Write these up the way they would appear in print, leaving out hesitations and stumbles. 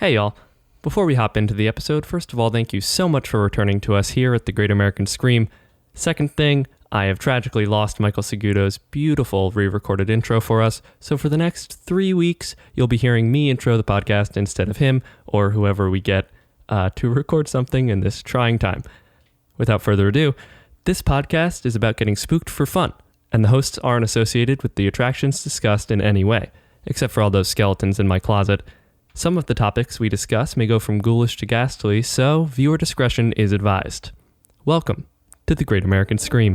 Hey y'all. Before we hop into the episode, first of all, thank you so much for returning to us here at the Great American Scream. Second thing, I have tragically lost Michael Segudo's beautiful re-recorded intro for us, so for the next 3 weeks, you'll be hearing me intro the podcast instead of him, or whoever we get to record something in this trying time. Without further ado, this podcast is about getting spooked for fun, and the hosts aren't associated with the attractions discussed in any way, except for all those skeletons in my closet. Some of the topics we discuss may go from ghoulish to ghastly, so viewer discretion is advised. Welcome to the Great American Scream.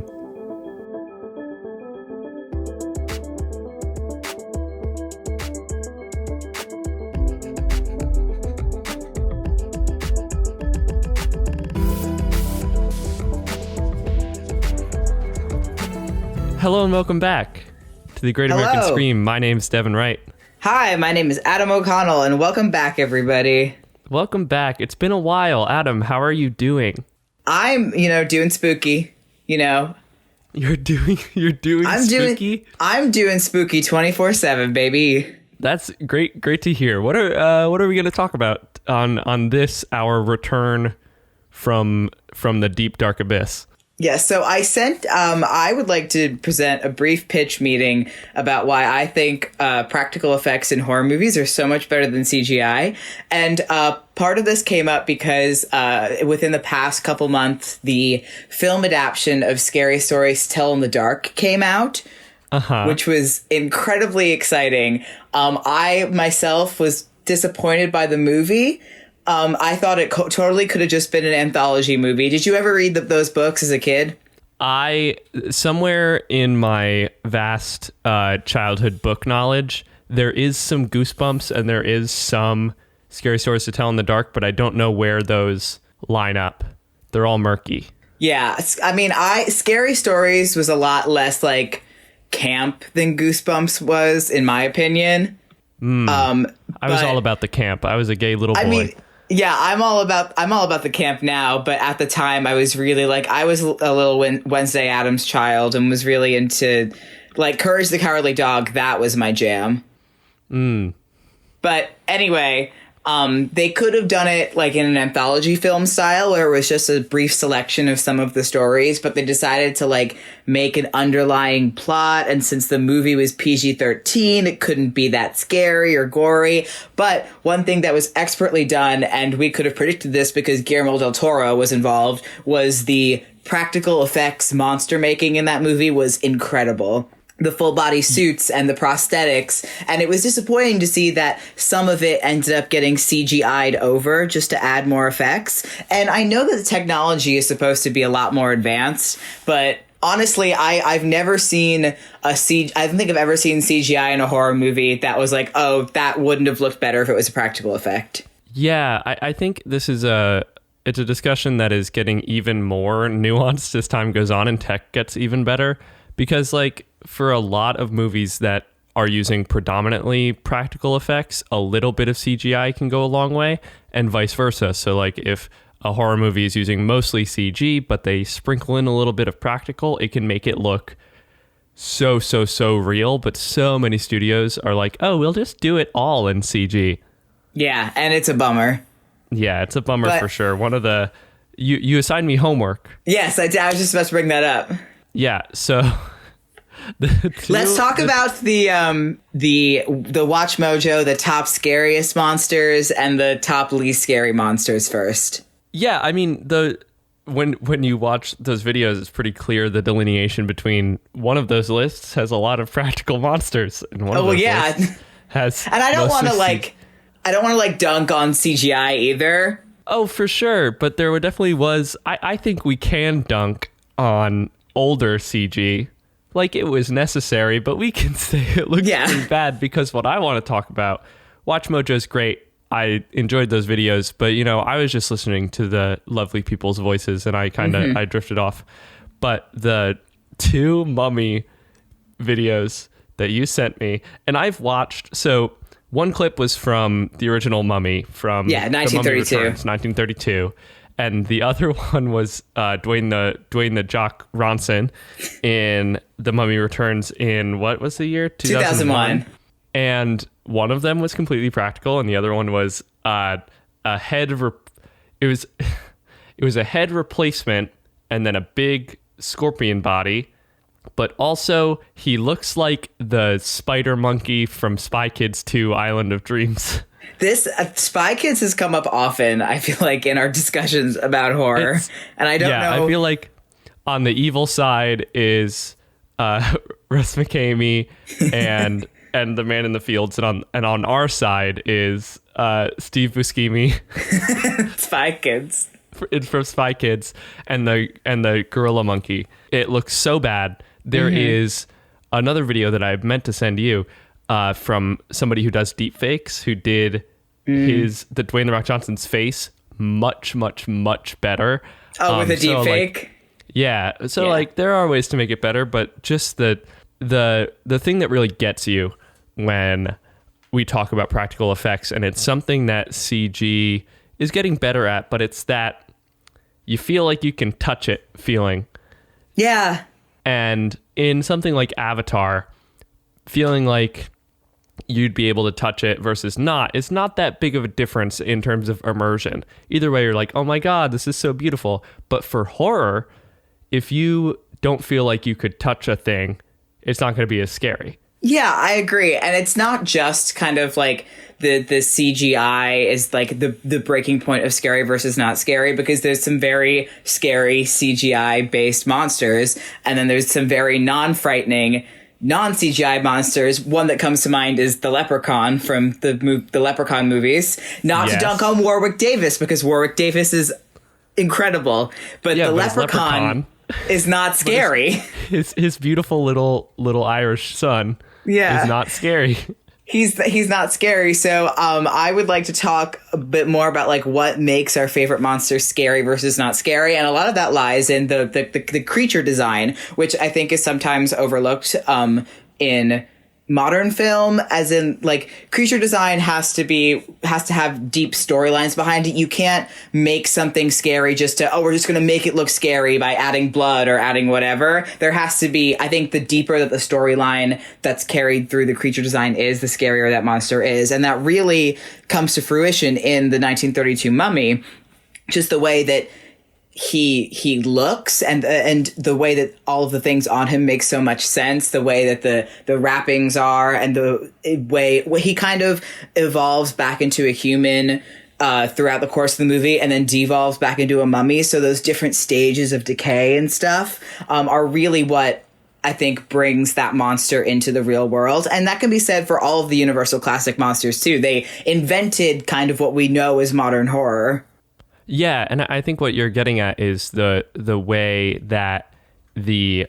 Hello and welcome back to the Great American Scream. My name's Devin Wright. Hi, my name is Adam O'Connell, and welcome back, everybody. Welcome back. It's been a while. Adam, how are you doing? I'm, doing spooky, You're doing spooky? I'm doing spooky 24/7, baby. That's great to hear. What are we going to talk about on this, our return from the deep dark abyss? Yes, so I would like to present a brief pitch meeting about why I think practical effects in horror movies are so much better than CGI. And part of this came up because within the past couple months, the film adaptation of Scary Stories to Tell in the Dark came out, which was incredibly exciting. I myself was disappointed by the movie. I thought it totally could have just been an anthology movie. Did you ever read those books as a kid? Somewhere in my vast childhood book knowledge, there is some Goosebumps and there is some Scary Stories to Tell in the Dark, but I don't know where those line up. They're all murky. Yeah, I mean, Scary Stories was a lot less like camp than Goosebumps was, in my opinion. I was all about the camp. I was a gay little boy. Yeah, I'm all about the camp now, but at the time I was really I was a little Wednesday Addams child and was really into Courage the Cowardly Dog. That was my jam. But anyway, they could have done it in an anthology film style where it was just a brief selection of some of the stories, but they decided to make an underlying plot. And since the movie was PG-13, it couldn't be that scary or gory. But one thing that was expertly done, and we could have predicted this because Guillermo del Toro was involved, was the practical effects monster making in that movie was incredible. The full body suits and the prosthetics. And it was disappointing to see that some of it ended up getting CGI'd over just to add more effects. And I know that the technology is supposed to be a lot more advanced, but honestly, I've never seen I don't think I've ever seen CGI in a horror movie that was that wouldn't have looked better if it was a practical effect. Yeah, I think this is it's a discussion that is getting even more nuanced as time goes on and tech gets even better. Because for a lot of movies that are using predominantly practical effects, a little bit of CGI can go a long way, and vice versa. So if a horror movie is using mostly CG, but they sprinkle in a little bit of practical, it can make it look so real. But so many studios are oh, we'll just do it all in CG. Yeah, and it's a bummer. Yeah, it's a bummer for sure. One of the... You assigned me homework. Yes, I did. I was just about to bring that up. Yeah, so... Let's talk about the Watch Mojo, the top scariest monsters and the top least scary monsters first. Yeah, I mean, when you watch those videos, it's pretty clear the delineation between one of those lists has a lot of practical monsters, and one of those lists has. And I don't want to dunk on CGI either. Oh, for sure, but there definitely was. I think we can dunk on older CG. It was necessary, but we can say it looks pretty bad because what I want to talk about, Watch Mojo's great. I enjoyed those videos, but I was just listening to the lovely people's voices and I I drifted off. But the two Mummy videos that you sent me, and I've watched, so one clip was from the original Mummy from 1932. 1932. And the other one was Dwayne the Jock Ronson in The Mummy Returns in, what was the year? 2001. And one of them was completely practical, and the other one was a head. It was a head replacement, and then a big scorpion body. But also, he looks like the spider monkey from Spy Kids 2: Island of Dreams. This Spy Kids has come up often, I feel like, in our discussions about horror. And I don't know. I feel like on the evil side is Russ McKamey and the Man in the Fields, and on our side is Steve Buscemi. Spy Kids. It's from Spy Kids and the gorilla monkey. It looks so bad. There is another video that I meant to send you from somebody who does deep fakes, who did the Dwayne The Rock Johnson's face much, much, much better. Oh, with a deep fake? Like there are ways to make it better, but just the thing that really gets you when we talk about practical effects, and it's something that CG is getting better at, but it's that you feel like you can touch it feeling. Yeah. And in something like Avatar, feeling like you'd be able to touch it versus not, it's not that big of a difference in terms of immersion. Either way, you're like, oh my God, this is so beautiful. But for horror, if you don't feel like you could touch a thing, it's not going to be as scary. Yeah, I agree. And it's not just kind of like the CGI is like the breaking point of scary versus not scary, because there's some very scary CGI based monsters. And then there's some very non-frightening, non-CGI monsters. One that comes to mind is the Leprechaun from the Leprechaun movies. Not to dunk on Warwick Davis, because Warwick Davis is incredible. But the Leprechaun is not scary. His beautiful little Irish son is not scary. He's not scary. So I would like to talk a bit more about like what makes our favorite monster scary versus not scary. And a lot of that lies in the creature design, which I think is sometimes overlooked in modern film, as in like creature design has to have deep storylines behind it. You can't make something scary just to, we're just going to make it look scary by adding blood or adding whatever. There has to be, I think the deeper that the storyline that's carried through the creature design is, the scarier that monster is. And that really comes to fruition in the 1932 Mummy, just the way that he looks and the way that all of the things on him make so much sense, the way that the wrappings are, and the way he kind of evolves back into a human throughout the course of the movie, and then devolves back into a mummy. So those different stages of decay and stuff are really what I think brings that monster into the real world. And that can be said for all of the Universal classic monsters too. They invented kind of what we know as modern horror. Yeah, and I think what you're getting at is the way that the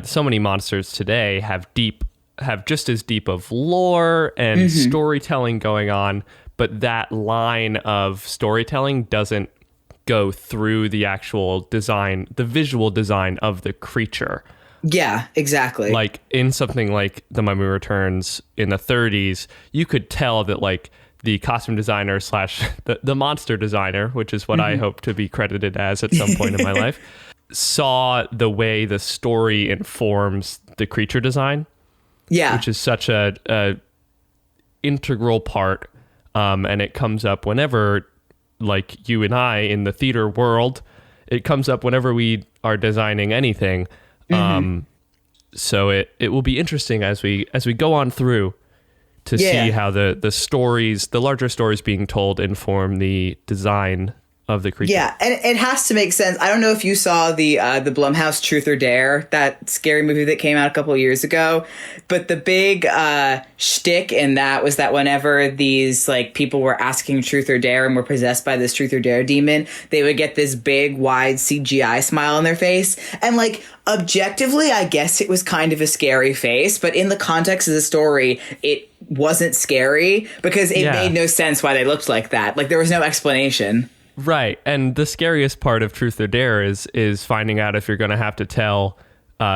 so many monsters today have just as deep of lore and storytelling going on, but that line of storytelling doesn't go through the actual design, the visual design of the creature. Yeah, exactly. Like in something like The Mummy Returns in the 30s, you could tell that like the costume designer / the monster designer, which is what I hope to be credited as at some point in my life, saw the way the story informs the creature design. Yeah. Which is such a integral part. And it comes up whenever, like you and I in the theater world, it comes up whenever we are designing anything. So it will be interesting as we go on through to see how the stories, the larger stories being told, inform the design of the creature. Yeah, and it has to make sense. I don't know if you saw the Blumhouse Truth or Dare, that scary movie that came out a couple of years ago, but the big shtick in that was that whenever these like people were asking Truth or Dare and were possessed by this Truth or Dare demon, they would get this big, wide CGI smile on their face. And like objectively, I guess it was kind of a scary face, but in the context of the story, it wasn't scary because it made no sense why they looked like that. Like there was no explanation. Right. And the scariest part of Truth or Dare is finding out if you're going to have to tell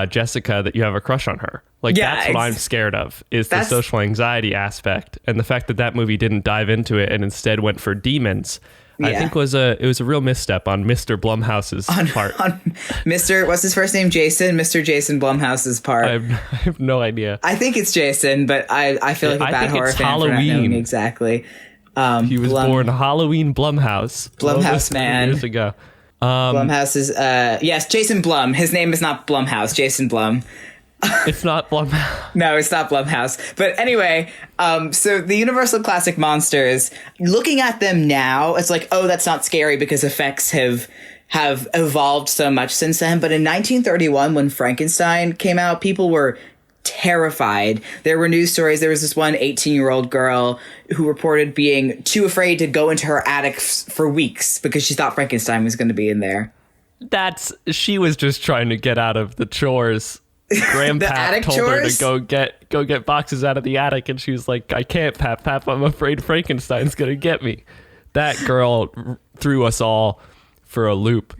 Jessica that you have a crush on her. Like that's what I'm scared of, is the social anxiety aspect. And the fact that movie didn't dive into it and instead went for demons I think it was a real misstep on Mr. Blumhouse's part. On Mr. What's his first name? Mr. Jason Blumhouse's part. I have no idea. I think it's Jason, but I feel like a bad horror fan Halloween. For not knowing exactly. He was born Halloween Blumhouse. Blumhouse man. Years ago. Blumhouse is yes, Jason Blum. His name is not Blumhouse. Jason Blum. It's not Blumhouse. No, it's not Blumhouse. But anyway, so the Universal Classic Monsters, looking at them now, it's like, oh, that's not scary because effects have evolved so much since then. But in 1931, when Frankenstein came out, people were terrified. There were news stories. There was this one 18-year-old girl who reported being too afraid to go into her attic for weeks because she thought Frankenstein was going to be in there. She was just trying to get out of the chores. Grandpap told chores? her to go get boxes out of the attic, and she was like, I can't, Pap, I'm afraid Frankenstein's gonna get me. That girl threw us all for a loop.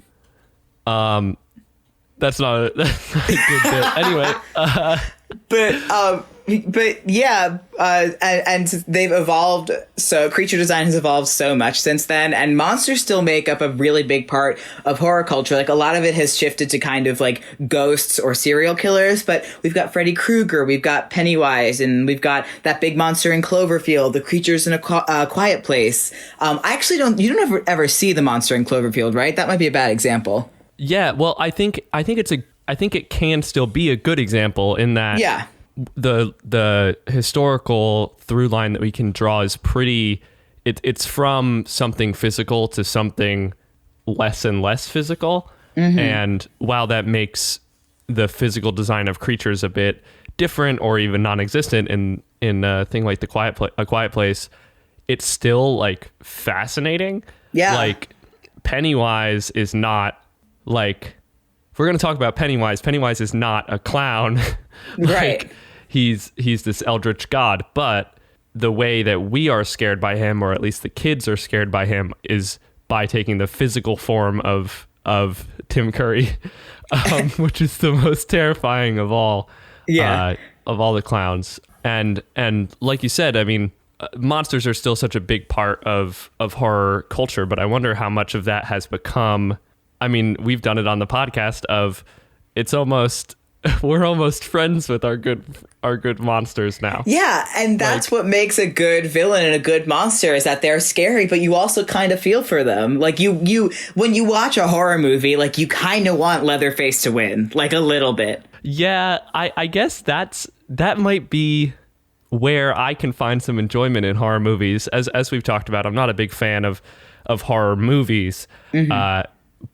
That's not a good bit. Anyway, But yeah, and they've evolved. So creature design has evolved so much since then, and monsters still make up a really big part of horror culture. Like a lot of it has shifted to kind of like ghosts or serial killers. But we've got Freddy Krueger, we've got Pennywise, and we've got that big monster in Cloverfield, the creatures in a quiet place. You don't ever see the monster in Cloverfield, right? That might be a bad example. Yeah, well, I think it can still be a good example in that. Yeah. The historical through line that we can draw is pretty. It's from something physical to something less and less physical, and while that makes the physical design of creatures a bit different or even non-existent in a thing like A Quiet Place, it's still like fascinating. Yeah, like Pennywise is not like. If we're gonna talk about Pennywise is not a clown, right? He's this eldritch god, but the way that we are scared by him, or at least the kids are scared by him, is by taking the physical form of Tim Curry, which is the most terrifying of all, of all the clowns. And like you said, I mean, monsters are still such a big part of horror culture, but I wonder how much of that has become. I mean, we've done it on the podcast of it's almost. We're almost friends with our good monsters now. Yeah, and that's what makes a good villain and a good monster is that they're scary, but you also kind of feel for them. Like you when you watch a horror movie, like you kind of want Leatherface to win, like a little bit. Yeah, I guess that might be where I can find some enjoyment in horror movies. As we've talked about, I'm not a big fan of horror movies.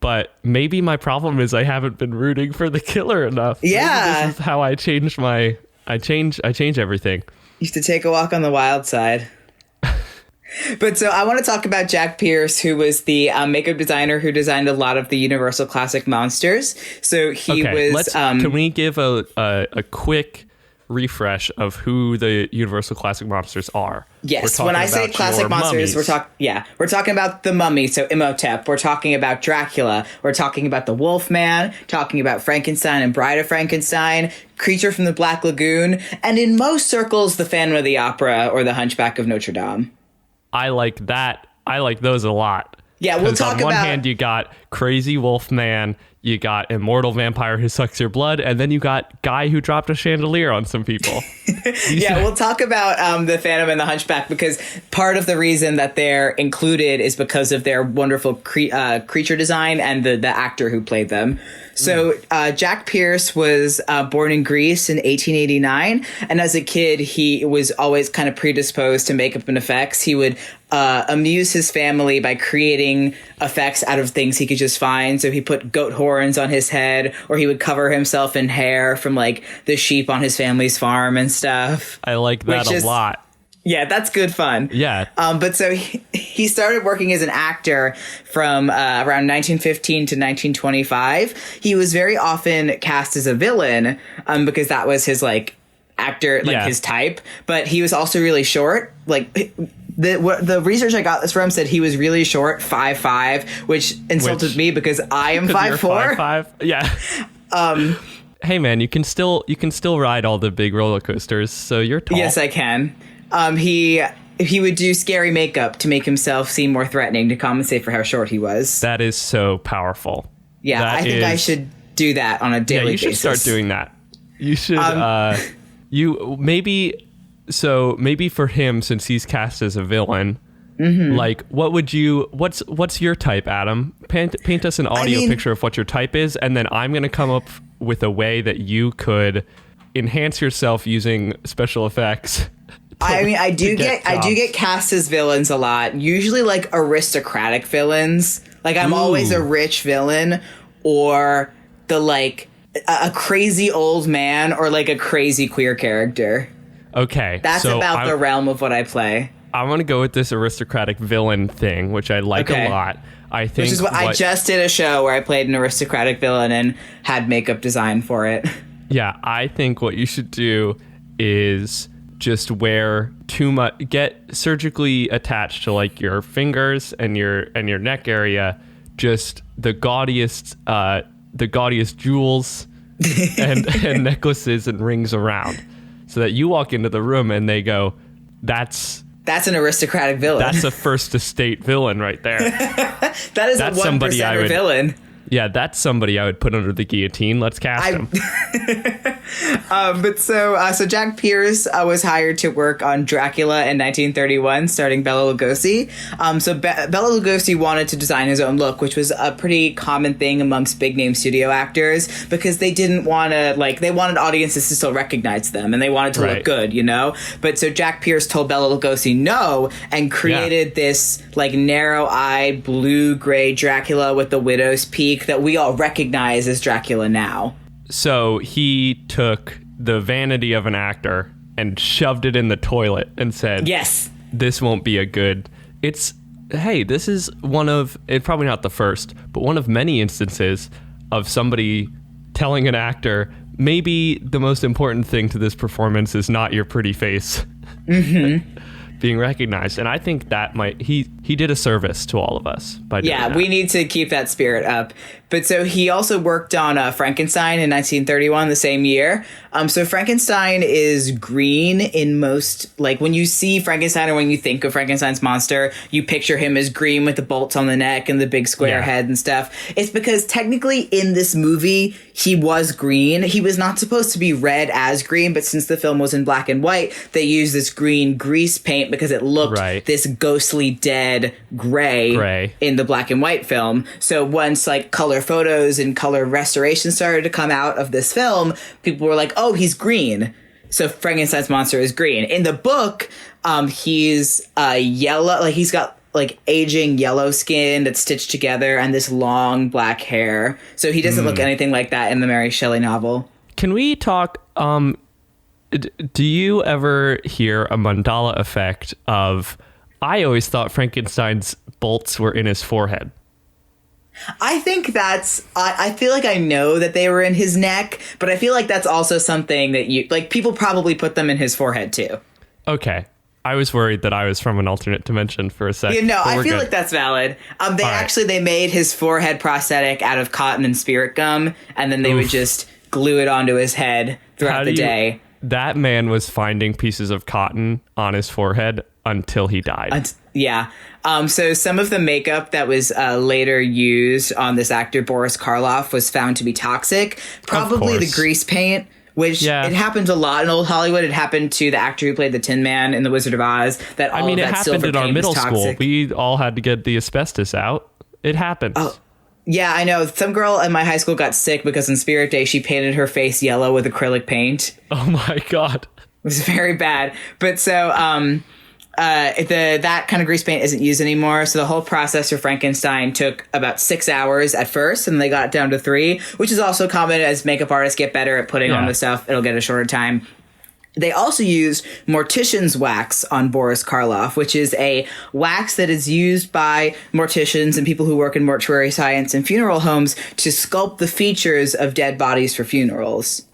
But maybe my problem is I haven't been rooting for the killer enough. Yeah. Maybe this is how I change I change everything. You have to take a walk on the wild side. But so I want to talk about Jack Pierce, who was the makeup designer who designed a lot of the Universal Classic Monsters. So he was... can we give a quick refresh of who the Universal Classic Monsters are? Yes, when I say classic monsters, we're talking about the Mummy, so Imhotep. We're talking about Dracula. We're talking about the Wolfman. Talking about Frankenstein and Bride of Frankenstein, Creature from the Black Lagoon, and in most circles, the Phantom of the Opera or the Hunchback of Notre Dame. I like that. I like those a lot. Yeah, we'll talk about... on one hand, you got Crazy Wolfman, you got Immortal Vampire Who Sucks Your Blood, and then you got Guy Who Dropped a Chandelier on some people. Yeah, we'll talk about the Phantom and the Hunchback, because part of the reason that they're included is because of their wonderful creature design and the actor who played them. So Jack Pierce was born in Greece in 1889, and as a kid, he was always kind of predisposed to makeup and effects. He would amuse his family by creating effects out of things he could just find. So he put goat horns on his head, or he would cover himself in hair from like the sheep on his family's farm and stuff. I like that a lot. Yeah, that's good fun. Yeah. But so he started working as an actor from around 1915 to 1925. He was very often cast as a villain because that was his like actor, like his type. But he was also really short. Like the research I got this from said he was really short, 5'5", which insulted me because I am 5'4". 5'5". Yeah. Hey man, you can still ride all the big roller coasters, so you're tall. Yes, I can. He he would do scary makeup to make himself seem more threatening to compensate for how short he was. That is so powerful. Yeah, that I think I should do that on a daily basis. Yeah, you should start doing that. You should, maybe for him, since he's cast as a villain, like, what's your type, Adam? Paint us an audio picture of what your type is, and then I'm going to come up with a way that you could enhance yourself using special effects. I do get cast as villains a lot, usually like aristocratic villains. Like I'm always a rich villain, or the like a crazy old man, or like a crazy queer character. Okay. That's about the realm of what I play. I want to go with this aristocratic villain thing, which I like a lot. I think which is what I just did a show where I played an aristocratic villain and had makeup design for it. Yeah, I think what you should do is just wear too much, get surgically attached to like your fingers and your neck area, just the gaudiest jewels and necklaces and rings around, so that you walk into the room and they go, that's an aristocratic villain. That's a first estate villain right there. That's a 1% villain. Yeah, that's somebody I would put under the guillotine. Let's cast him. So Jack Pierce was hired to work on Dracula in 1931, starring Bela Lugosi. Bela Lugosi wanted to design his own look, which was a pretty common thing amongst big name studio actors, because they didn't want to, like, they wanted audiences to still recognize them, and they wanted to look good, you know? But so Jack Pierce told Bela Lugosi no, and created this like narrow-eyed, blue-gray Dracula with the widow's peak that we all recognize as Dracula now. So he took the vanity of an actor and shoved it in the toilet and said, yes, this won't be a good... This is one of... It's probably not the first, but one of many instances of somebody telling an actor, maybe the most important thing to this performance is not your pretty face. Being recognized. And I think that he did a service to all of us by doing that. We need to keep that spirit up. But so he also worked on Frankenstein in 1931, the same year. So Frankenstein is green in most, like when you see Frankenstein or when you think of Frankenstein's monster, you picture him as green with the bolts on the neck and the big square head and stuff. It's because technically in this movie, he was green. He was not supposed to be red as green, but since the film was in black and white, they used this green grease paint because it looked this ghostly dead gray in the black and white film. So once like color photos and color restoration started to come out of this film, people were like, oh, he's green. So Frankenstein's monster is green. In the book, he's yellow, like he's got like aging yellow skin that's stitched together and this long black hair. So he doesn't look anything like that in the Mary Shelley novel. Can we talk, do you ever hear a mandala effect of, I always thought Frankenstein's bolts were in his forehead. I think that's, I feel like I know that they were in his neck, but I feel like that's also something that people probably put them in his forehead too. Okay. I was worried that I was from an alternate dimension for a second. I feel like that's valid. They made his forehead prosthetic out of cotton and spirit gum, and then they would just glue it onto his head throughout the day. That man was finding pieces of cotton on his forehead until he died. So some of the makeup that was later used on this actor, Boris Karloff, was found to be toxic. Probably the grease paint, which it happened a lot in old Hollywood. It happened to the actor who played the Tin Man in The Wizard of Oz. It happened in our middle school. We all had to get the asbestos out. It happens. Oh. Yeah, I know. Some girl in my high school got sick because on Spirit Day, she painted her face yellow with acrylic paint. Oh my God. It was very bad. But so that kind of grease paint isn't used anymore. So the whole process for Frankenstein took about 6 hours at first, and they got it down to 3, which is also common as makeup artists get better at putting on the stuff. It'll get a shorter time. They also used mortician's wax on Boris Karloff, which is a wax that is used by morticians and people who work in mortuary science and funeral homes to sculpt the features of dead bodies for funerals.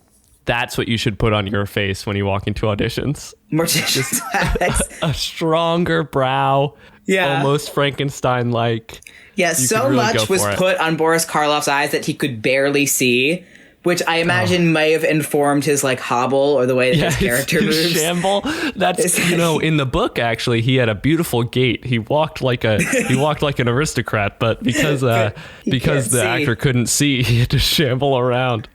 That's what you should put on your face when you walk into auditions. Mortician's wax. A stronger brow. Yeah. Almost Frankenstein-like. Yeah, so much was put on Boris Karloff's eyes that he could barely see. which I imagine may have informed his like hobble or the way that his character moves. Shamble. That's in the book actually he had a beautiful gait. He walked like an aristocrat, but because the actor couldn't see, he had to shamble around.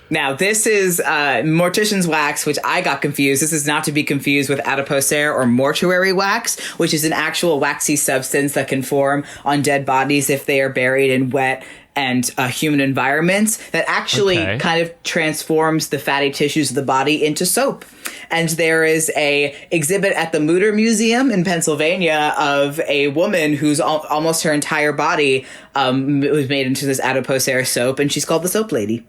Now, this is mortician's wax, which I got confused. This is not to be confused with adipocere or mortuary wax, which is an actual waxy substance that can form on dead bodies if they are buried in wet and human environments that actually kind of transforms the fatty tissues of the body into soap. And there is a exhibit at the Mutter Museum in Pennsylvania of a woman whose almost her entire body was made into this adipocere soap, and she's called the Soap Lady.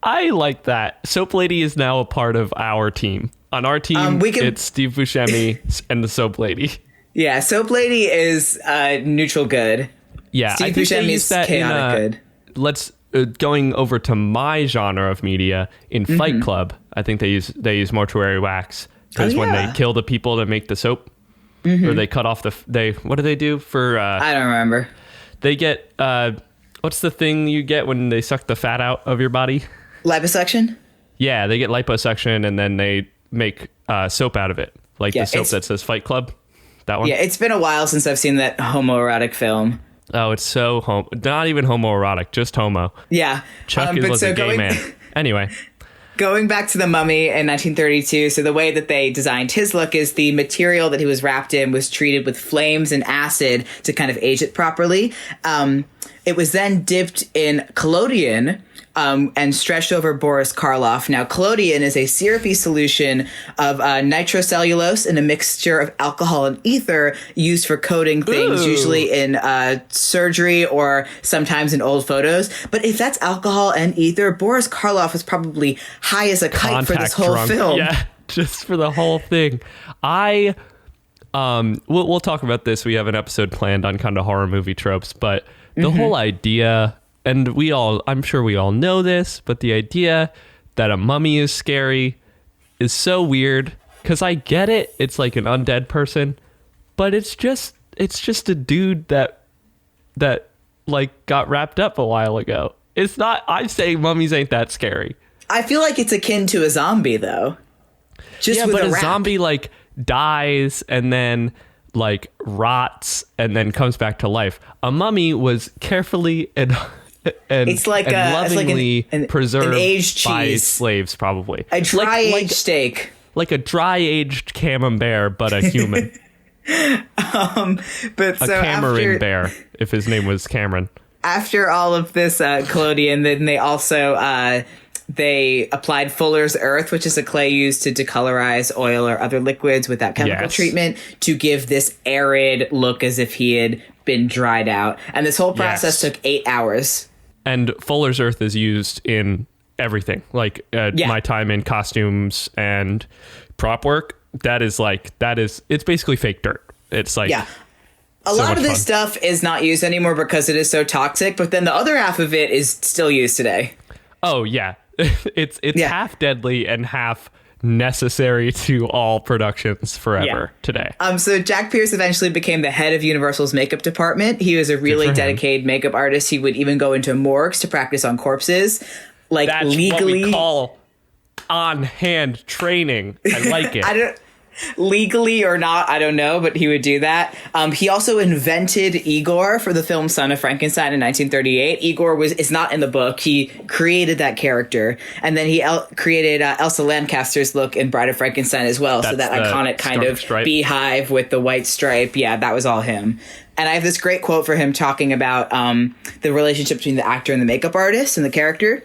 I like that. Soap Lady is now a part of our team. On our team, it's Steve Buscemi and the Soap Lady. Yeah, Soap Lady is neutral good. Yeah, Steve Buscemi is chaotic good. Let's going over to my genre of media in Fight Club. I think they use mortuary wax because when they kill the people to make the soap, or they cut off what do they do for? I don't remember. They get what's the thing you get when they suck the fat out of your body? Liposuction? Yeah, they get liposuction and then they make soap out of it. Like the soap that says Fight Club. That one? Yeah, it's been a while since I've seen that homoerotic film. Oh, it's so not even homoerotic, just homo. Yeah. Chuck was a gay man. Anyway. Going back to the Mummy in 1932, so the way that they designed his look is the material that he was wrapped in was treated with flames and acid to kind of age it properly. It was then dipped in collodion and stretched over Boris Karloff. Now, collodion is a syrupy solution of nitrocellulose in a mixture of alcohol and ether used for coating things, usually in surgery or sometimes in old photos. But if that's alcohol and ether, Boris Karloff was probably high as a kite for this whole film. Yeah, just for the whole thing. We'll talk about this. We have an episode planned on kind of horror movie tropes, but the whole idea, and I'm sure we all know this, but the idea that a mummy is scary is so weird because I get it. It's like an undead person, but it's just a dude that like got wrapped up a while ago. It's not, I'm saying mummies ain't that scary. I feel like it's akin to a zombie though. But a zombie like dies and then like rots and then comes back to life. A mummy was carefully and it's like lovingly preserved an aged by cheese. Slaves, probably a dry aged steak, like a dry aged camembert, but a human. But a Cameron bear, if his name was Cameron. After all of this collodion, then they also they applied Fuller's Earth, which is a clay used to decolorize oil or other liquids without chemical treatment, to give this arid look as if he had been dried out. And this whole process took 8 hours. And Fuller's Earth is used in everything. Like my time in costumes and prop work, it's basically fake dirt. It's like... Yeah. A lot of this stuff is not used anymore because it is so toxic, but then the other half of it is still used today. Oh, yeah. It's half deadly and half necessary to all productions forever today. So Jack Pierce eventually became the head of Universal's makeup department. He was a really dedicated makeup artist. He would even go into morgues to practice on corpses. Like, that's legally, what we call on-hand training. I like it. Legally or not, I don't know, but he would do that. He also invented Igor for the film Son of Frankenstein in 1938. Igor is not in the book. He created that character. And then he created Elsa Lancaster's look in Bride of Frankenstein as well. That's so that iconic kind of beehive with the white stripe. Yeah, that was all him. And I have this great quote for him talking about the relationship between the actor and the makeup artist and the character.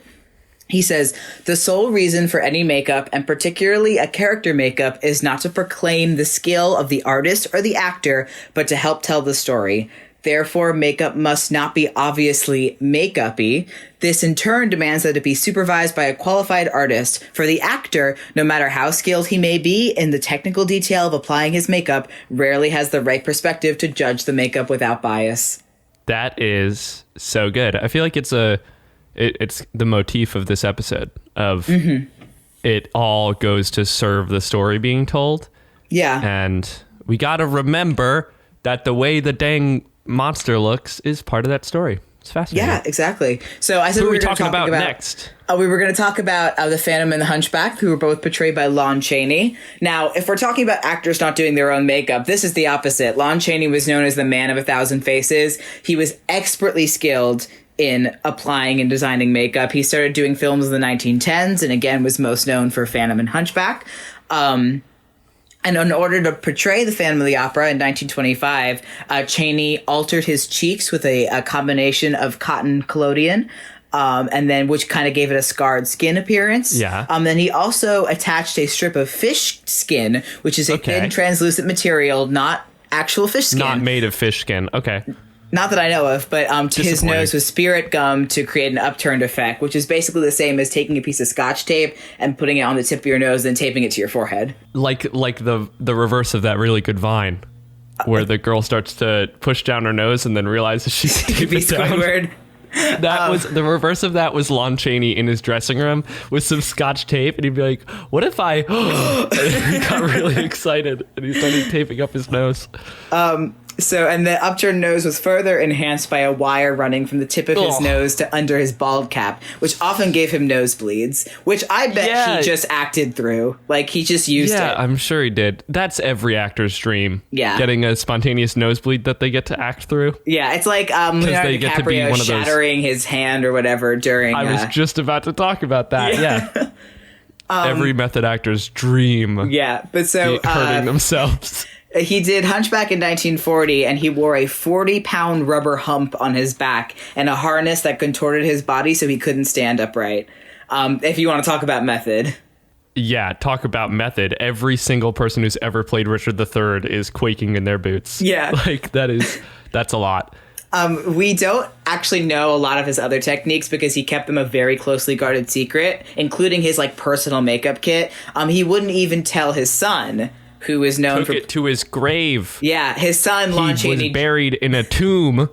He says, "The sole reason for any makeup, and particularly a character makeup, is not to proclaim the skill of the artist or the actor, but to help tell the story. Therefore, makeup must not be obviously make-up-y. This in turn demands that it be supervised by a qualified artist. For the actor, no matter how skilled he may be in the technical detail of applying his makeup, rarely has the right perspective to judge the makeup without bias." That is so good. I feel like it's the motif of this episode of it all goes to serve the story being told. Yeah. And we got to remember that the way the dang monster looks is part of that story. It's fascinating. Yeah, exactly. So I said Who are we we were going to talking talk about next? We were going to talk about the Phantom and the Hunchback, who were both portrayed by Lon Chaney. Now, if we're talking about actors not doing their own makeup, this is the opposite. Lon Chaney was known as the man of 1,000 faces. He was expertly skilled in applying and designing makeup. He started doing films in the 1910s and again was most known for Phantom and Hunchback. And in order to portray the Phantom of the Opera in 1925, Chaney altered his cheeks with a combination of cotton collodion, and then which kind of gave it a scarred skin appearance. Yeah. Then he also attached a strip of fish skin, which is a thin, translucent material, not actual fish skin. Not made of fish skin. Okay. Not that I know of, but to his nose with spirit gum to create an upturned effect, which is basically the same as taking a piece of Scotch tape and putting it on the tip of your nose, then taping it to your forehead. Like the reverse of that really good Vine, where the girl starts to push down her nose and then realizes she's taped it down. Squidward. That was the reverse of that was Lon Chaney in his dressing room with some Scotch tape, and he'd be like, "What if I?" And he got really excited, and he started taping up his nose. And the upturned nose was further enhanced by a wire running from the tip of his nose to under his bald cap, which often gave him nosebleeds, which I bet he just acted through. Like, he just used it. Yeah, I'm sure he did. That's every actor's dream. Yeah. Getting a spontaneous nosebleed that they get to act through. Yeah, it's like Leonardo DiCaprio shattering his hand or whatever during... I was just about to talk about that, yeah. Every method actor's dream. Yeah, but so... hurting themselves. He did Hunchback in 1940, and he wore a 40-pound rubber hump on his back and a harness that contorted his body so he couldn't stand upright. If you want to talk about method. Yeah, talk about method. Every single person who's ever played Richard III is quaking in their boots. Yeah. Like, that's a lot. We don't actually know a lot of his other techniques because he kept them a very closely guarded secret, including his, like, personal makeup kit. He wouldn't even tell his son, who is known Took it to his grave. Yeah, his son, Lon Chaney. He was buried in a tomb,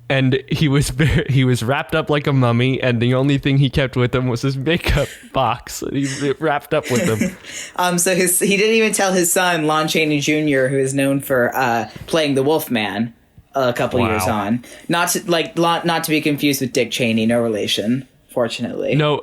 and he was wrapped up like a mummy, and the only thing he kept with him was his makeup box that he wrapped up with him. So he didn't even tell his son, Lon Chaney Jr., who is known for playing the Wolfman a couple years on. Not to be confused with Dick Cheney, no relation, fortunately. No,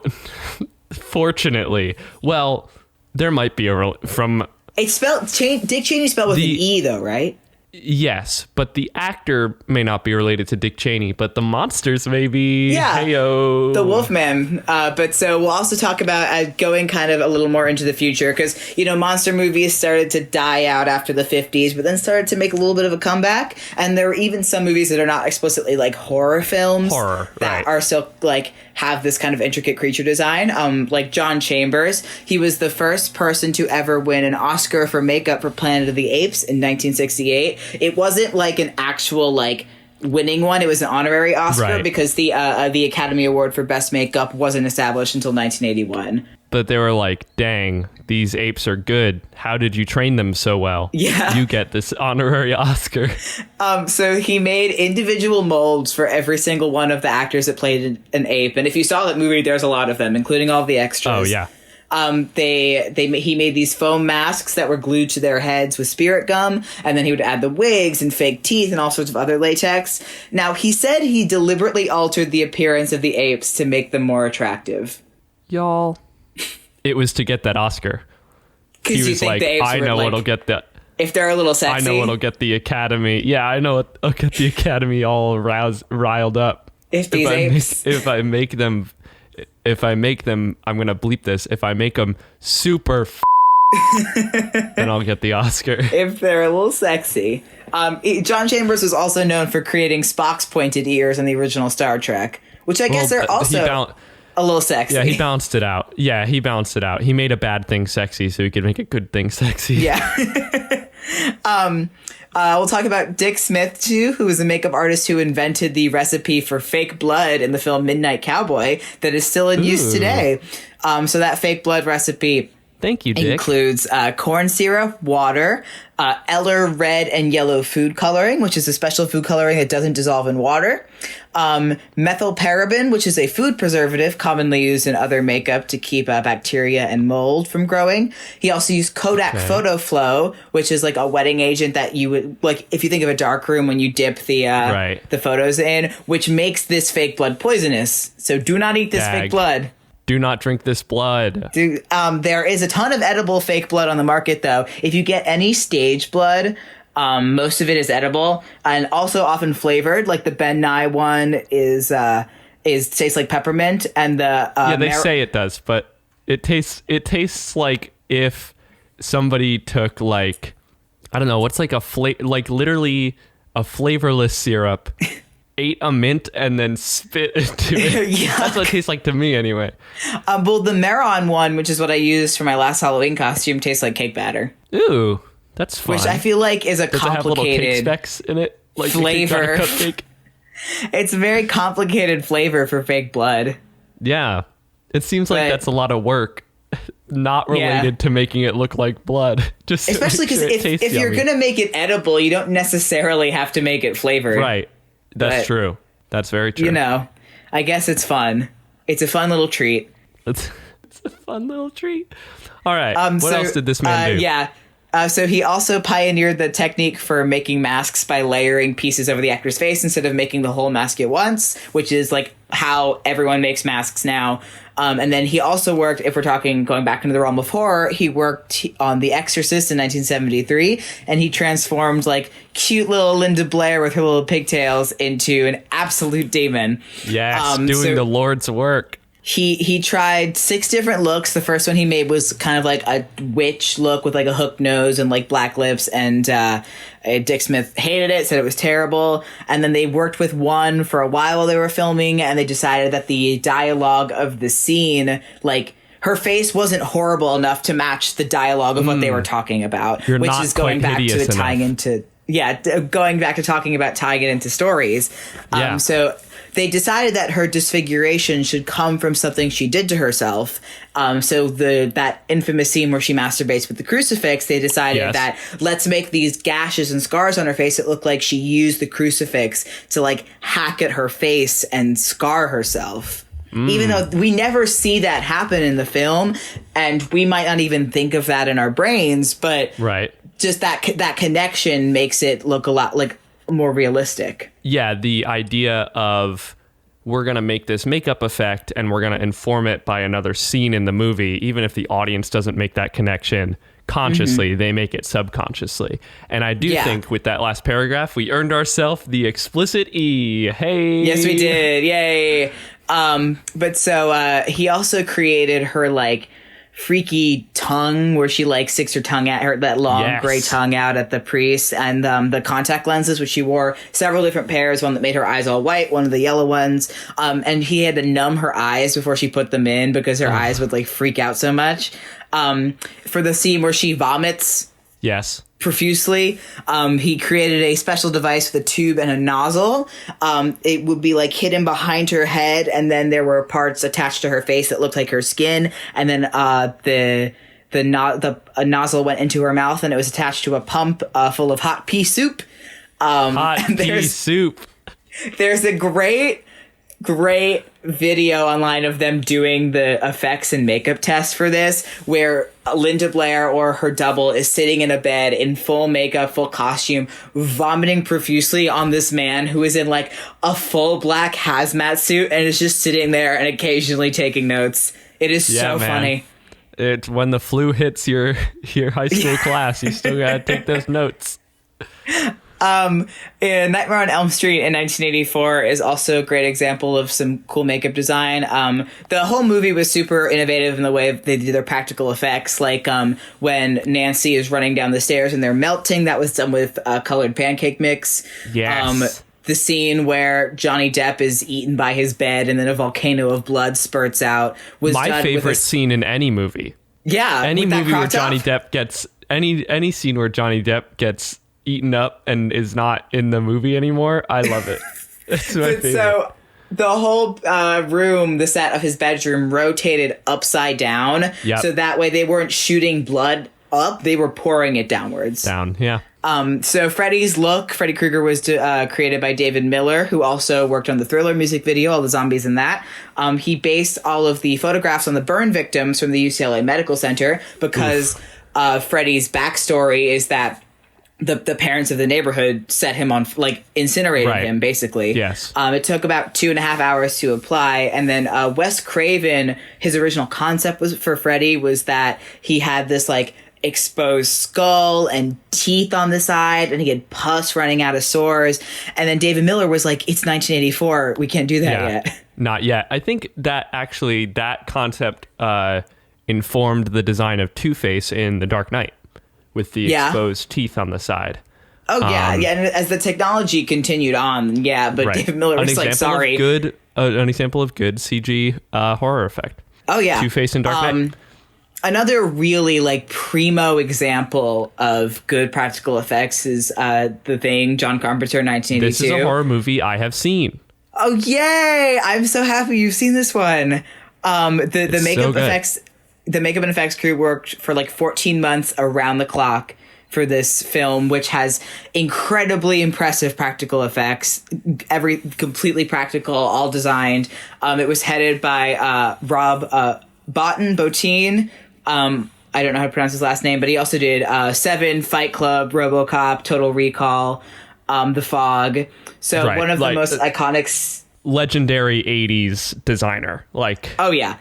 fortunately. Well, there might be from... It's spelled Dick Cheney spelled with an E though, right? Yes, but the actor may not be related to Dick Cheney, but the monsters may be. Yeah, Hey-o. The Wolfman. But so we'll also talk about going kind of a little more into the future because, monster movies started to die out after the 50s, but then started to make a little bit of a comeback. And there are even some movies that are not explicitly like horror films that are still like have this kind of intricate creature design. Like John Chambers, he was the first person to ever win an Oscar for makeup for Planet of the Apes in 1968. It wasn't like an actual like winning one. It was an honorary Oscar because the Academy Award for Best Makeup wasn't established until 1981. But they were like, dang, these apes are good. How did you train them so well? Yeah. You get this honorary Oscar. So he made individual molds for every single one of the actors that played an ape. And if you saw that movie, there's a lot of them, including all the extras. Oh, yeah. He made these foam masks that were glued to their heads with spirit gum, and then he would add the wigs and fake teeth and all sorts of other latex. Now, he said he deliberately altered the appearance of the apes to make them more attractive. Y'all. It was to get that Oscar. He was like, I know what'll get that. If they're a little sexy. I know what'll get the Academy. Yeah, I know what'll get the Academy all riled up. If these apes. If I make them, I'm going to bleep this. If I make them super then I'll get the Oscar. If they're a little sexy. John Chambers was also known for creating Spock's pointed ears in the original Star Trek, which I guess are also a little sexy. Yeah, he balanced it out. He made a bad thing sexy so he could make a good thing sexy. Yeah. We'll talk about Dick Smith, too, who was a makeup artist who invented the recipe for fake blood in the film Midnight Cowboy that is still in use today. So that fake blood recipe Thank you, Dick. Includes corn syrup, water, Eller red and yellow food coloring, which is a special food coloring that doesn't dissolve in water. Methylparaben, which is a food preservative commonly used in other makeup to keep bacteria and mold from growing. He also used Kodak Photo Flow, which is like a wetting agent that you would, like, if you think of a dark room when you dip the photos in, which makes this fake blood poisonous. So do not eat this fake blood. Do not drink this blood. There is a ton of edible fake blood on the market, though. If you get any stage blood, most of it is edible and also often flavored. Like the Ben Nye one is tastes like peppermint, and the they say it does, but it tastes like if somebody took, like, I don't know, what's like literally a flavorless syrup. Ate a mint and then spit into it. That's what it tastes like to me anyway. Well, the Maron one, which is what I used for my last Halloween costume, tastes like cake batter. Ooh, that's fun. Which I feel like is a Does it have little cake specks in it? Like flavor. Cupcake? It's a very complicated flavor for fake blood. Yeah. It seems like that's a lot of work. Not related to making it look like blood. Just especially because if you're going to make it edible, you don't necessarily have to make it flavored. Right. That's true. That's very true. You know, I guess it's fun. It's a fun little treat. It's a fun little treat. All right. What else did this man do? So he also pioneered the technique for making masks by layering pieces over the actor's face instead of making the whole mask at once, which is like how everyone makes masks now. And then he also worked, if we're talking going back into the realm of horror, he worked on The Exorcist in 1973, and he transformed like cute little Linda Blair with her little pigtails into an absolute demon. Yes, doing the Lord's work. He tried 6 different looks. The first one he made was kind of like a witch look with like a hooked nose and like black lips. And Dick Smith hated it, said it was terrible. And then they worked with one for a while they were filming, and they decided that the dialogue of the scene, like, her face wasn't horrible enough to match the dialogue of what they were talking about. You're which is going back to tying into going back to talking about tying it into stories. So they decided that her disfiguration should come from something she did to herself. So that infamous scene where she masturbates with the crucifix, they decided that let's make these gashes and scars on her face that look like she used the crucifix to like hack at her face and scar herself. Even though we never see that happen in the film, and we might not even think of that in our brains, but just that connection makes it look a lot like more realistic. Yeah, the idea of we're going to make this makeup effect and we're going to inform it by another scene in the movie, even if the audience doesn't make that connection consciously, they make it subconsciously. And I do think with that last paragraph, we earned ourselves the explicit E. Hey. Yes, we did. Yay. But so he also created her like freaky tongue where she like sticks her tongue at her, that long gray tongue out at the priest, and the contact lenses, which she wore several different pairs, one that made her eyes all white, one of the yellow ones, and he had to numb her eyes before she put them in because her eyes would like freak out so much. For the scene where she vomits profusely, he created a special device with a tube and a nozzle. It would be like hidden behind her head, and then there were parts attached to her face that looked like her skin, and then a nozzle went into her mouth, and it was attached to a pump full of hot pea soup. Hot pea soup. There's a great video online of them doing the effects and makeup test for this, where Linda Blair or her double is sitting in a bed in full makeup, full costume, vomiting profusely on this man who is in like a full black hazmat suit and is just sitting there and occasionally taking notes. It is so funny. It's when the flu hits your high school class, you still gotta take those notes. In Nightmare on Elm Street in 1984 is also a great example of some cool makeup design. The whole movie was super innovative in the way they did their practical effects. Like when Nancy is running down the stairs and they're melting, that was done with colored pancake mix. Yes. The scene where Johnny Depp is eaten by his bed and then a volcano of blood spurts out was my favorite scene in any movie. Yeah, any movie where Johnny Depp gets any scene where Johnny Depp gets eaten up and is not in the movie anymore. I love it. It's my favorite. the whole room, the set of his bedroom, rotated upside down. Yep. So that way they weren't shooting blood up, they were pouring it downwards. Down, yeah. So Freddy Krueger was created by David Miller, who also worked on the Thriller music video, all the zombies in that. He based all of the photographs on the burn victims from the UCLA Medical Center because Freddy's backstory is that the parents of the neighborhood set him on, like, incinerated him, basically. Yes. It took about 2.5 hours to apply. And then Wes Craven, his original concept for Freddy was that he had this, like, exposed skull and teeth on the side, and he had pus running out of sores. And then David Miller was like, it's 1984, we can't do that yet. Not yet. I think that actually that concept informed the design of Two-Face in The Dark Knight with the exposed teeth on the side. Oh yeah, and as the technology continued on, but David Miller was like, sorry. An example of good CG horror effect. Oh yeah. Two-Face in Dark Knight. Another really, like, primo example of good practical effects is The Thing, John Carpenter, 1982. This is a horror movie I have seen. Oh, yay! I'm so happy you've seen this one. The makeup effects, the makeup and effects crew worked for like 14 months around the clock for this film, which has incredibly impressive practical effects, completely practical, all designed. It was headed by Rob Bottin. I don't know how to pronounce his last name, but he also did Seven, Fight Club, RoboCop, Total Recall, The Fog. So one of the most iconic... Legendary 80s designer. Like... Oh, yeah.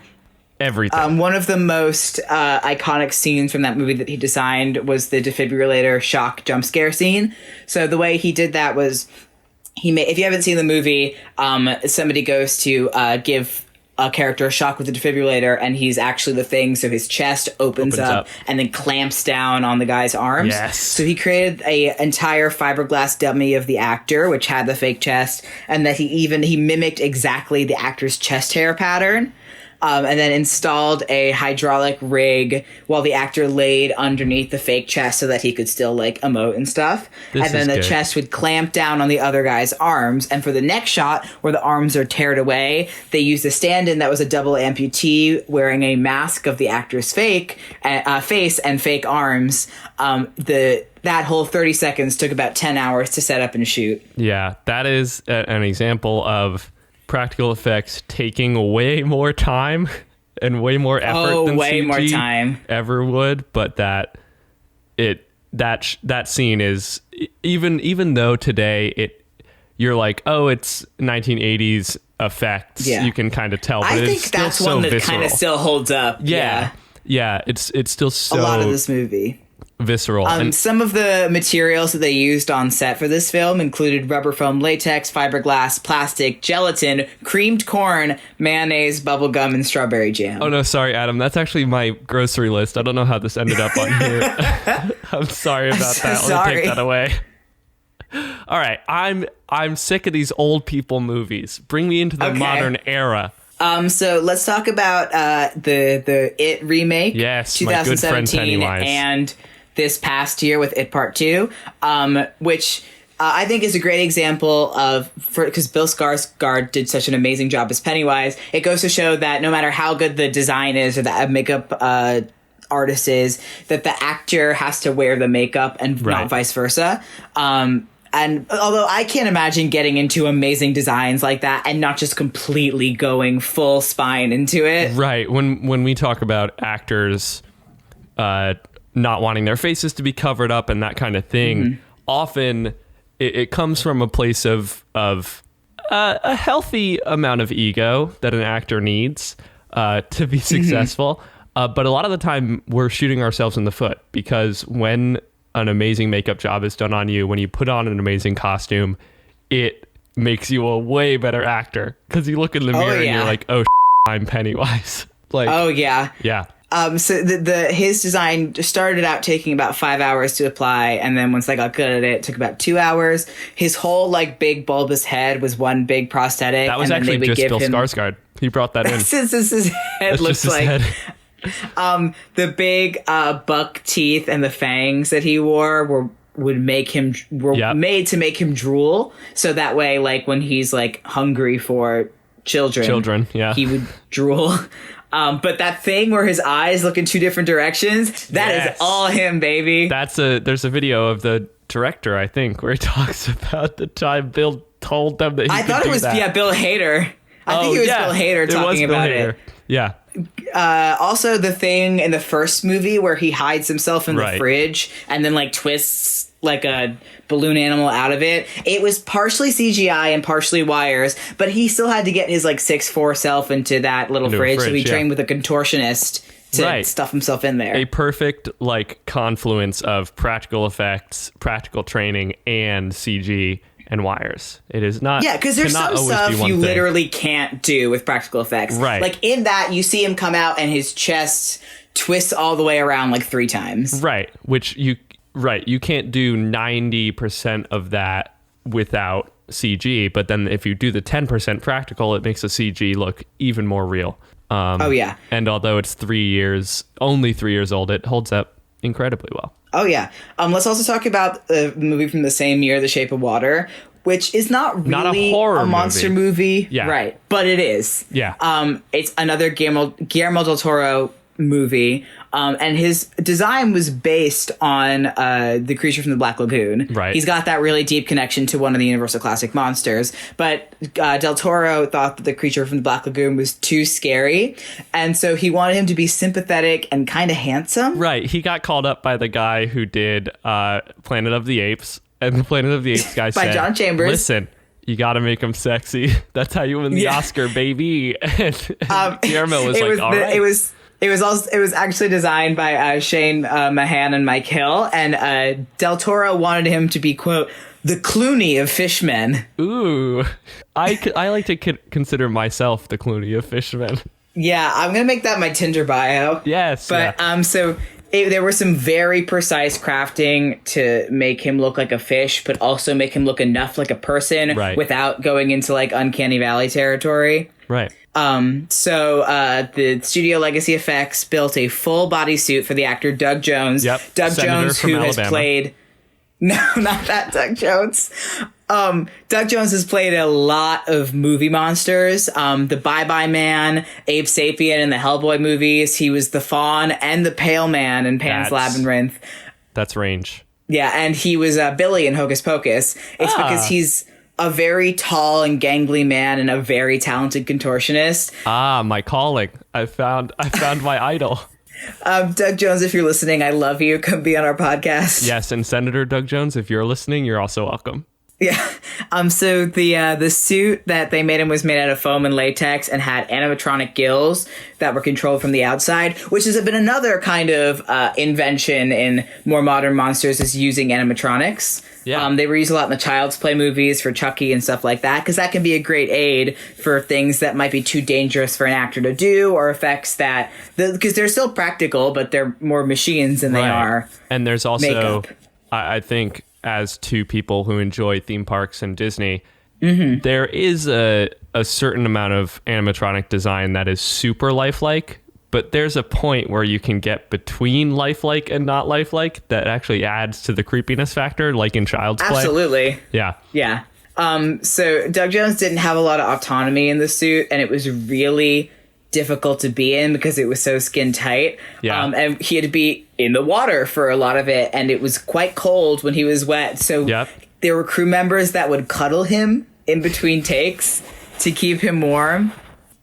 Everything. One of the most iconic scenes from that movie that he designed was the defibrillator shock jump scare scene. So the way he did that was... if you haven't seen the movie, somebody goes to give a character a shock with the defibrillator, and he's actually the Thing, so his chest opens up and then clamps down on the guy's arms. Yes. So he created a entire fiberglass dummy of the actor, which had the fake chest, and that he mimicked exactly the actor's chest hair pattern. And then installed a hydraulic rig while the actor laid underneath the fake chest so that he could still, like, emote and stuff. And then the chest would clamp down on the other guy's arms. And for the next shot, where the arms are teared away, they used a stand-in that was a double amputee wearing a mask of the actor's face and fake arms. That whole 30 seconds took about 10 hours to set up and shoot. Yeah, that is an example of practical effects taking way more time and way more effort than CG more time ever would, but that scene is even though today you're like, oh, it's 1980s effects, you can kind of tell, but I think it's still that's so one that visceral. kind of still holds up. Yeah, it's still so a lot of this movie visceral. And some of the materials that they used on set for this film included rubber foam latex, fiberglass, plastic, gelatin, creamed corn, mayonnaise, bubblegum, and strawberry jam. Oh no, sorry, Adam. That's actually my grocery list. I don't know how this ended up on here. I'm sorry about that. Let me take that away. All right, I'm sick of these old people movies. Bring me into the modern era. So let's talk about the It remake. Yes, my good friend 2017, Pennywise. And this past year with It Part 2, which I think is a great example of, because Bill Skarsgård did such an amazing job as Pennywise. It goes to show that no matter how good the design is or the makeup artist is, that the actor has to wear the makeup and not vice versa. And although I can't imagine getting into amazing designs like that and not just completely going full spine into it. Right. When we talk about actors not wanting their faces to be covered up and that kind of thing, often it comes from a place of a healthy amount of ego that an actor needs to be successful. But a lot of the time we're shooting ourselves in the foot, because when an amazing makeup job is done on you, when you put on an amazing costume, it makes you a way better actor, because you look in the mirror and you're like, oh, I'm Pennywise. Like, oh yeah. Yeah. So his design started out taking about 5 hours to apply, and then once I got good at it, took about 2 hours. His whole, like, big bulbous head was one big prosthetic. That was actually just Bill Skarsgård. He brought that in. Since his head looks like the big buck teeth and the fangs that he wore were made to make him drool. So that way, like, when he's, like, hungry for children, yeah. he would drool. But that thing where his eyes look in two different directions, that is all him, baby. There's a video of the director, I think, where he talks about the time Bill told them that he could do that. I thought it was, Bill Hader. I think it was Bill Hader talking about it. Yeah. Also, the thing in the first movie where he hides himself in the fridge and then like twists like a balloon animal out of it. It was partially CGI and partially wires, but he still had to get his like 6'4" self into that little fridge. So he trained with a contortionist to stuff himself in there. A perfect like confluence of practical effects, practical training, and CG and wires. It is not. Yeah, because there's some stuff you literally can't do with practical effects. Right. Like in that, you see him come out and his chest twists all the way around like 3 times. Right. Which you can't do 90% of that without CG. But then if you do the 10% practical, it makes the CG look even more real. And although it's only 3 years old, it holds up incredibly well. Oh, yeah. Let's also talk about the movie from the same year, The Shape of Water, which is not really a horror monster movie. Yeah. Right. But it is. Yeah. It's another Guillermo del Toro movie. And his design was based on The Creature from the Black Lagoon. Right. He's got that really deep connection to one of the Universal Classic monsters. But Del Toro thought that The Creature from the Black Lagoon was too scary. And so he wanted him to be sympathetic and kind of handsome. Right. He got called up by the guy who did Planet of the Apes. And the Planet of the Apes guy said, John Chambers. Listen, you got to make him sexy. That's how you win the Oscar, baby. And Guillermo was like, all right. It was actually designed by Shane Mahan and Mike Hill, and Del Toro wanted him to be, quote, the Clooney of Fishmen. Ooh, I like to consider myself the Clooney of Fishmen. Yeah, I'm gonna make that my Tinder bio. Yes, but there was some very precise crafting to make him look like a fish, but also make him look enough like a person without going into like Uncanny Valley territory. Right. So the Studio Legacy Effects built a full bodysuit for the actor Doug Jones. Yep. Doug Senator Jones, who has played... No, not that Doug Jones. Doug Jones has played a lot of movie monsters. The Bye-Bye Man, Abe Sapien in the Hellboy movies. He was the Fawn and the Pale Man in Pan's Labyrinth. That's range. Yeah, and he was Billy in Hocus Pocus. It's because he's a very tall and gangly man and a very talented contortionist. My calling. I found my idol. Doug Jones, if you're listening, I love you. Come be on our podcast. Yes, and Senator Doug Jones, if you're listening, you're also welcome. Yeah. So the suit that they made him was made out of foam and latex and had animatronic gills that were controlled from the outside, which has been another kind of invention in more modern monsters, is using animatronics. Yeah. They were used a lot in the Child's Play movies for Chucky and stuff like that, because that can be a great aid for things that might be too dangerous for an actor to do, or effects that, because they're still practical, but they're more machines than they are. And there's also, makeup. I think, as two people who enjoy theme parks and Disney, there is a certain amount of animatronic design that is super lifelike, but there's a point where you can get between lifelike and not lifelike that actually adds to the creepiness factor, like in Child's Play. Absolutely. Yeah. Yeah. So Doug Jones didn't have a lot of autonomy in the suit, and it was really difficult to be in because it was so skin tight. Yeah. And he had to be in the water for a lot of it, and it was quite cold when he was wet. So there were crew members that would cuddle him in between takes to keep him warm,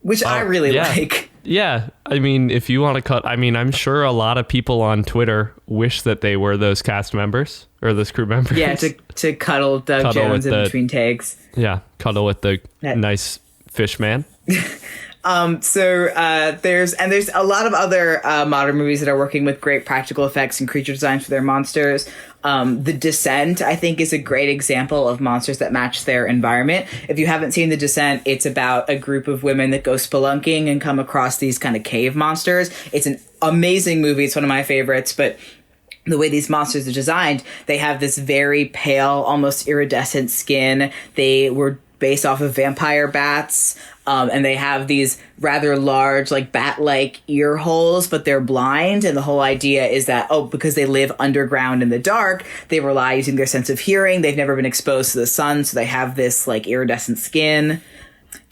which I really like. Yeah. I mean, if you want to I'm sure a lot of people on Twitter wish that they were those cast members or those crew members. Yeah, to cuddle Doug Jones in between takes. Yeah, cuddle with the nice fish man. So there's a lot of other modern movies that are working with great practical effects and creature designs for their monsters. The Descent, I think, is a great example of monsters that match their environment. If you haven't seen The Descent, it's about a group of women that go spelunking and come across these kind of cave monsters. It's an amazing movie. It's one of my favorites, but the way these monsters are designed, they have this very pale, almost iridescent skin. They were based off of vampire bats. And they have these rather large, like bat-like ear holes, but they're blind. And the whole idea is that, because they live underground in the dark, they rely using their sense of hearing. They've never been exposed to the sun, so they have this like iridescent skin.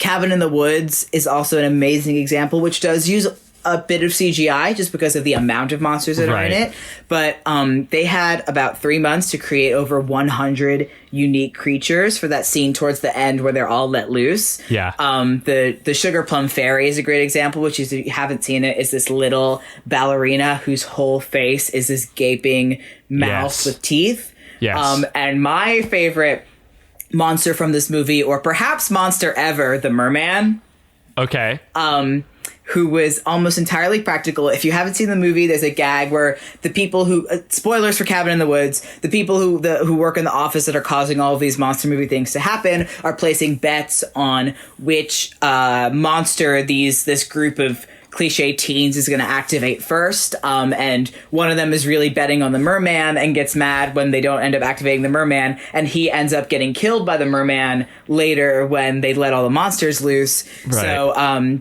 Cabin in the Woods is also an amazing example, which does use a bit of CGI just because of the amount of monsters that are in it. But they had about 3 months to create over 100 unique creatures for that scene towards the end where they're all let loose. Yeah. The Sugar Plum Fairy is a great example, which is, if you haven't seen it, is this little ballerina whose whole face is this gaping mouth with teeth. Yes. And my favorite monster from this movie, or perhaps monster ever, the merman. Okay. Who was almost entirely practical. If you haven't seen the movie, there's a gag where the people who, spoilers for Cabin in the Woods, the people who work in the office that are causing all of these monster movie things to happen are placing bets on which monster this group of cliche teens is going to activate first. And one of them is really betting on the merman and gets mad when they don't end up activating the merman. And he ends up getting killed by the merman later when they let all the monsters loose. Right. So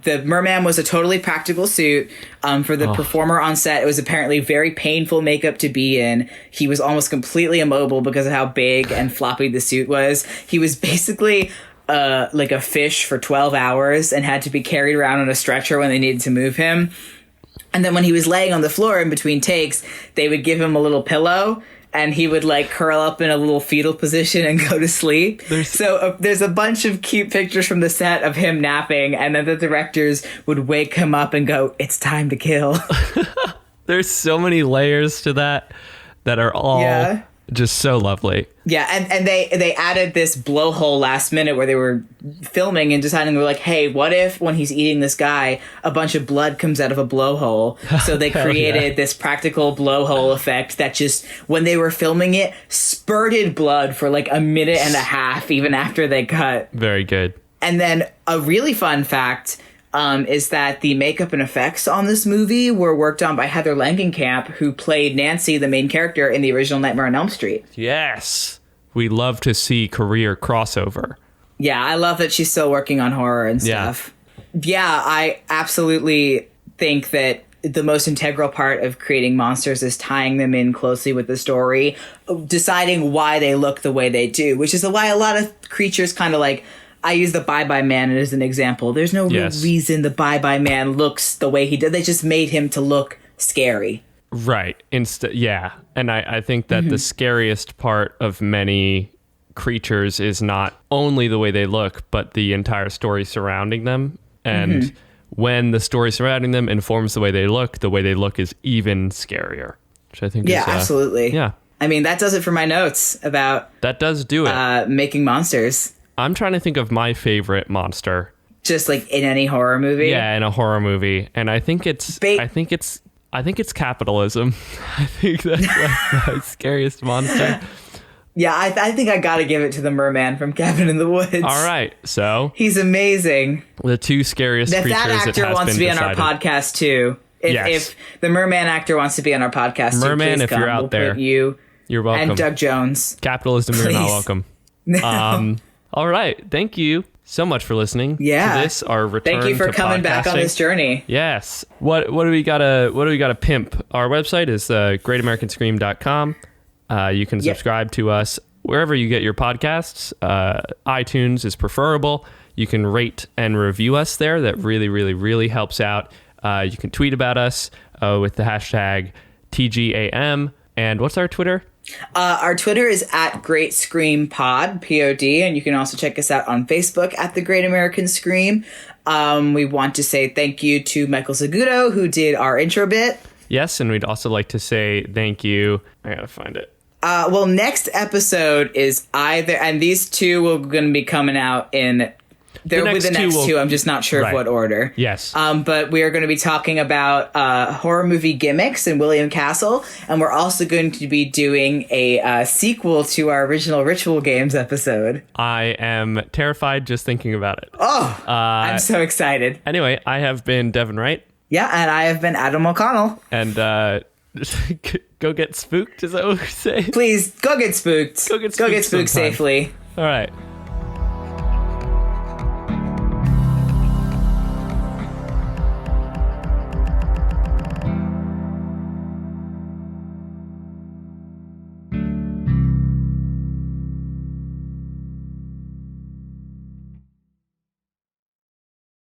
the merman was a totally practical suit. For the performer on set, it was apparently very painful makeup to be in. He was almost completely immobile because of how big and floppy the suit was. He was basically like a fish for 12 hours and had to be carried around on a stretcher when they needed to move him. And then when he was laying on the floor in between takes, they would give him a little pillow and he would like curl up in a little fetal position and go to sleep. There's a bunch of cute pictures from the set of him napping, and then the directors would wake him up and go, "It's time to kill." There's so many layers to that are all just so lovely. Yeah, and they added this blowhole last minute where they were filming and deciding, they were like, hey, what if when he's eating this guy, a bunch of blood comes out of a blowhole? So they created this practical blowhole effect that just, when they were filming it, spurted blood for like a minute and a half, even after they cut. Very good. And then a really fun fact is that the makeup and effects on this movie were worked on by Heather Langenkamp, who played Nancy, the main character in the original Nightmare on Elm Street. Yes. We love to see career crossover. Yeah, I love that she's still working on horror and stuff. Yeah, I absolutely think that the most integral part of creating monsters is tying them in closely with the story, deciding why they look the way they do, which is why a lot of creatures kind of like, I use the Bye-Bye Man as an example. There's no real reason the Bye-Bye Man looks the way he did. They just made him to look scary. Right. And I think that the scariest part of many creatures is not only the way they look, but the entire story surrounding them. And when the story surrounding them informs the way they look is even scarier, which I think is... absolutely. Yeah. I mean, that does it for my notes about... That does do it. Making monsters. I'm trying to think of my favorite monster. Just like in any horror movie? Yeah, in a horror movie. And I think it's capitalism. I think that's like my scariest monster. Yeah, I think I gotta give it to the merman from Cabin in the Woods. All right, so he's amazing. The two scariest creatures that actor wants to be decided. on our podcast too. If the merman actor wants to be on our podcast, merman, too, if you're out there, you're welcome. And Doug Jones. Capitalism, you're not welcome. All right, thank you so much for listening to this, our return. Thank you for to coming back on this journey. Yes. What do we gotta pimp? Our website is greatamericanscream.com. You can subscribe to us wherever you get your podcasts. iTunes is preferable. You can rate and review us there. That really, really, really helps out. You can tweet about us with the hashtag TGAM. And what's our Twitter? Our Twitter is at Great Scream Pod, P-O-D, and you can also check us out on Facebook at The Great American Scream. We want to say thank you to Michael Segudo, who did our intro bit. Yes, and we'd also like to say thank you. I gotta find it. Well, next episode is either, and these two are going to be coming out in... They'll be the next two. I'm just not sure of what order. Yes. But we are going to be talking about horror movie gimmicks and William Castle. And we're also going to be doing a sequel to our original Ritual Games episode. I am terrified just thinking about it. Oh, I'm so excited. Anyway, I have been Devin Wright. Yeah, and I have been Adam O'Connell. And go get spooked, is that what we say? Please, go get spooked. Go get spooked safely. All right.